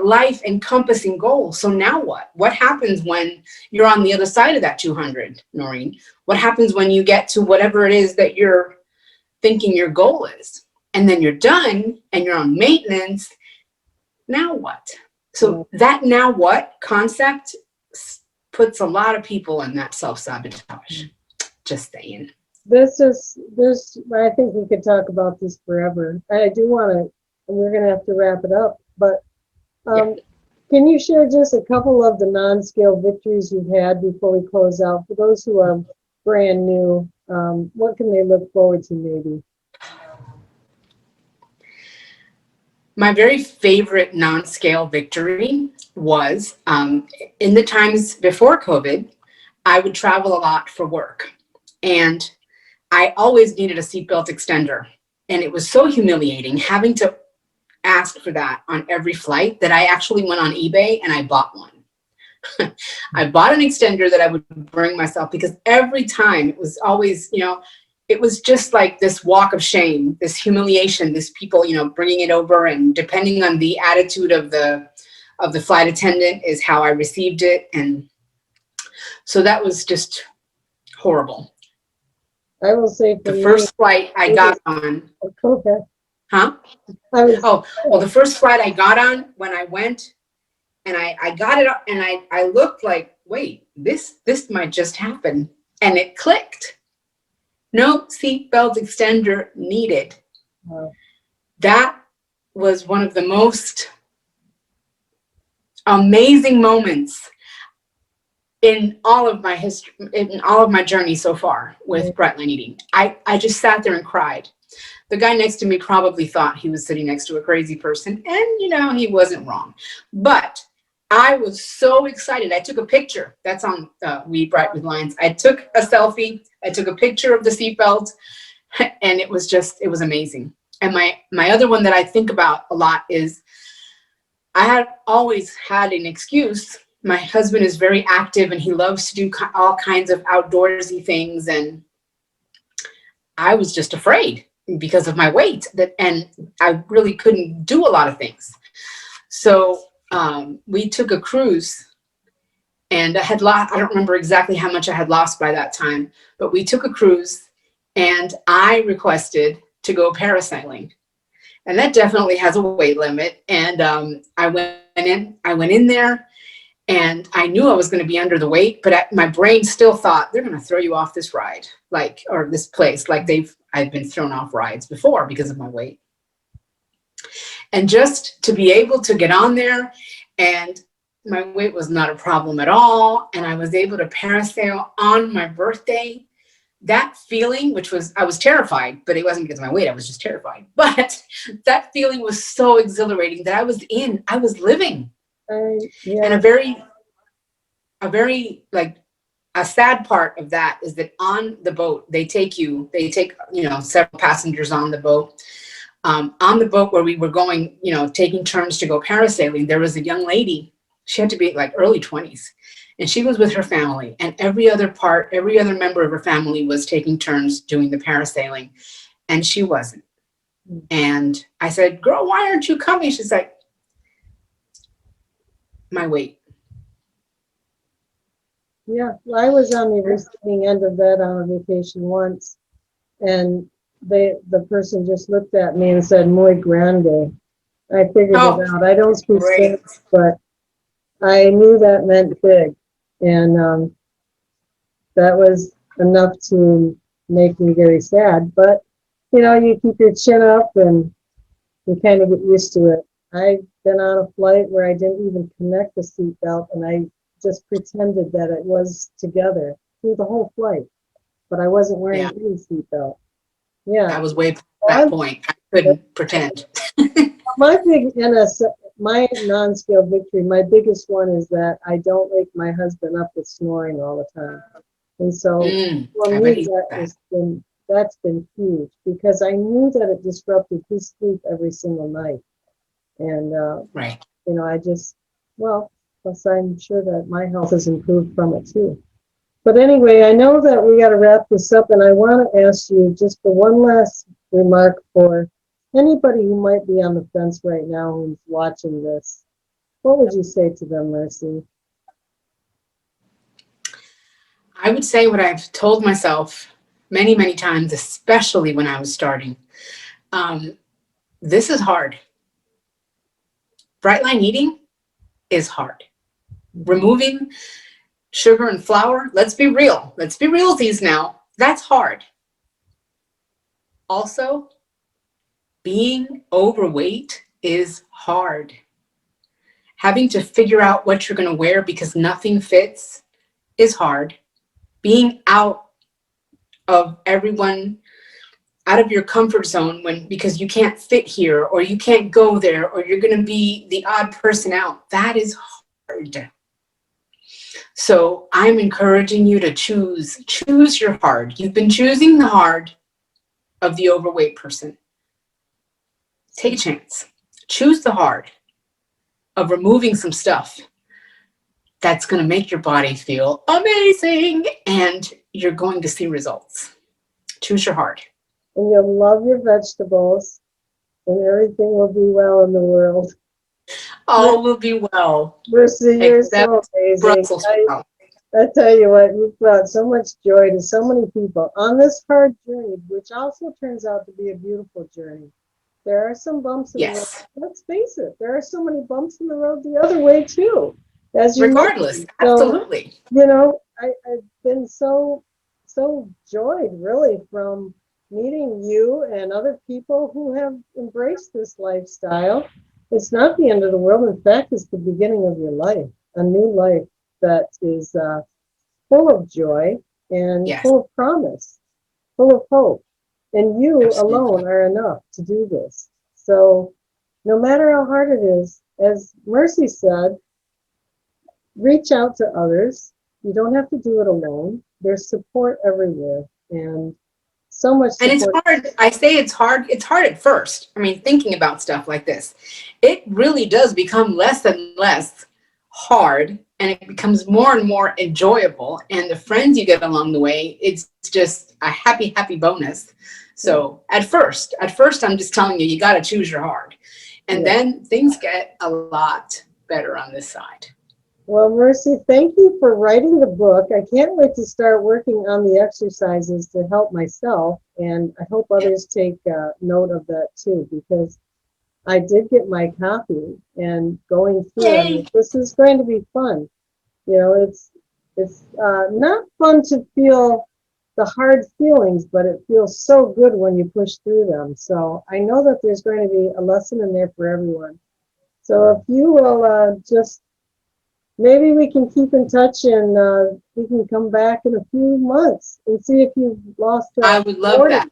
D: life encompassing goal. So now what? What happens when you're on the other side of that 200, Noreen? What happens when you get to whatever it is that you're thinking your goal is? And then you're done and you're on maintenance. Now what? So that now what concept puts a lot of people in that self-sabotage. Just saying.
A: I think we could talk about this forever. I do want to, we're going to have to wrap it up, but can you share just a couple of the non-scale victories you've had before we close out? For those who are brand new, what can they look forward to maybe?
D: My very favorite non-scale victory was in the times before COVID, I would travel a lot for work. And I always needed a seatbelt extender. And it was so humiliating having to ask for that on every flight that I actually went on eBay and I bought one. I bought an extender that I would bring myself, because every time it was always, it was just like this walk of shame, this humiliation, this people, bringing it over, and depending on the attitude of the flight attendant is how I received it. And so that was just horrible.
A: I will say for
D: the first flight I got on.
A: Okay.
D: Huh? The first flight I got on, when I went and I got it up and I looked like, wait, this might just happen. And it clicked. No seatbelt extender needed.
A: Wow.
D: That was one of the most amazing moments in all of my history, in all of my journey so far with Bright Line Eating. I just sat there and cried. The guy next to me probably thought he was sitting next to a crazy person, and he wasn't wrong. But I was so excited. I took a picture. That's on We Bright with Lines. I took a selfie. I took a picture of the seatbelt, and it was amazing. And my other one that I think about a lot is I had always had an excuse. My husband is very active and he loves to do all kinds of outdoorsy things. And I was just afraid because of my weight and I really couldn't do a lot of things. So we took a cruise, and I don't remember exactly how much I had lost by that time, but we took a cruise and I requested to go parasailing. And that definitely has a weight limit. And I went in there. And I knew I was going to be under the weight, but my brain still thought they're going to throw you off this ride, or this place, I've been thrown off rides before because of my weight. And just to be able to get on there, and my weight was not a problem at all, and I was able to parasail on my birthday. That feeling, I was terrified, but it wasn't because of my weight, I was just terrified. But that feeling was so exhilarating that I was living. And a sad part of that is that on the boat, they take several passengers on the boat. On the boat where we were going, taking turns to go parasailing, there was a young lady. She had to be early 20s, and she was with her family, and every other member of her family was taking turns doing the parasailing, and she wasn't. And I said, "Girl, why aren't you coming?" She's like, my weight.
A: Yeah, well, I was on the receiving end of that on a vacation once, and the person just looked at me and said, "Muy grande." I figured
D: Oh,
A: it out. I don't speak
D: great.
A: Spanish, but I knew that meant big, and that was enough to make me very sad. But you know, you keep your chin up and you kind of get used to it. I've been on a flight where I didn't even connect the seatbelt, and I just pretended that it was together through the whole flight, but I wasn't wearing
D: Yeah,
A: any seatbelt. Yeah,
D: I was way past
A: well,
D: that point. I couldn't pretend.
A: my big NS, my non-scale victory, my biggest one is that I don't wake my husband up with snoring all the time. And so for
D: I
A: me,
D: bet he
A: that
D: that.
A: has been, that's been huge because I knew that it disrupted his sleep every single night. And,
D: Right.
A: you know, I just, well, plus I'm sure that my health has improved from it too. But anyway, I know that we got to wrap this up, and I want to ask you just for one last remark for anybody who might be on the fence right now who's watching this. What would you say to them, Mercy?
D: I would say what I've told myself many, many times, especially when I was starting. This is hard. Bright line eating is hard. Removing sugar and flour, let's be real. Let's be realsies now. That's hard. Also, being overweight is hard. Having to figure out what you're going to wear because nothing fits is hard. Being out of everyone, out of your comfort zone because you can't fit here or you can't go there or you're going to be the odd person out, that is hard. So I'm encouraging you to choose your hard. You've been choosing the hard of the overweight person. Take a chance. Choose the hard of removing some stuff that's going to make your body feel amazing and you're going to see results. Choose your hard.
A: And you'll love your vegetables, and everything will be well in the world.
D: All will be well,
A: Mercy, you're
D: except
A: so amazing.
D: Brussels sprouts.
A: I tell you what, you've brought so much joy to so many people on this hard journey, which also turns out to be a beautiful journey. There are some bumps in the road.
D: Yes,
A: Let's face it, there are so many bumps in the road the other way too, as you
D: regardless,
A: mentioned. So,
D: absolutely.
A: you know, I've been so joyed really from meeting you and other people who have embraced this lifestyle. It's not the end of the world. In fact, it's the beginning of your life, a new life that is full of joy and
D: Yes,
A: full of promise, full of hope. And you alone
D: absolutely.
A: are enough to do this. So no matter how hard it is, as Mercy said, reach out to others. You don't have to do it alone. There's support everywhere and so much
D: And it's
A: support.
D: hard. I say it's hard. It's hard at first. I mean, thinking about stuff like this, it really does become less and less hard and it becomes more and more enjoyable. And the friends you get along the way, it's just a happy, happy bonus. So at first, I'm just telling you, you got to choose your hard. And
A: Yeah.
D: then things get a lot better on this side.
A: Well, Mercy, thank you for writing the book. I can't wait to start working on the exercises to help myself, and I hope others take note of that too, because I did get my copy and going through it. I mean,
D: Yay!
A: this is going to be fun. You know, it's not fun to feel the hard feelings, but it feels so good when you push through them. So I know that there's going to be a lesson in there for everyone. So if you will just maybe we can keep in touch and we can come back in a few months and see if you've lost
D: I
A: that
D: would love
A: 40,
D: that.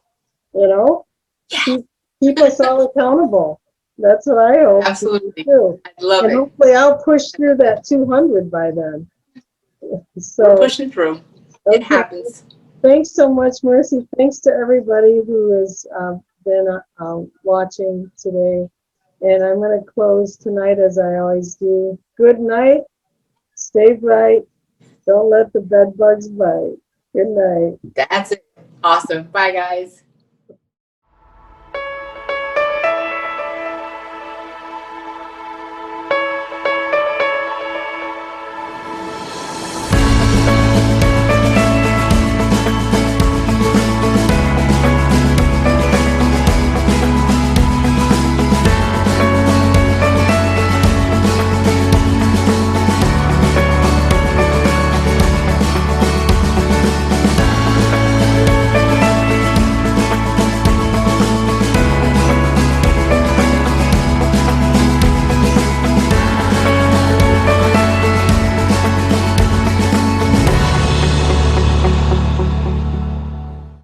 A: you know?
D: Yeah,
A: Keep, keep us all accountable. That's what I hope to do
D: absolutely.
A: too.
D: I'd love
A: And
D: it.
A: hopefully I'll push through that 200 by then.
D: We're
A: So,
D: pushing through. It
A: okay.
D: happens.
A: Thanks so much, Mercy. Thanks to everybody who has been watching today. And I'm going to close tonight as I always do. Good night. Stay bright. Don't let the bed bugs bite. Good night.
D: That's it. Awesome. Bye, guys.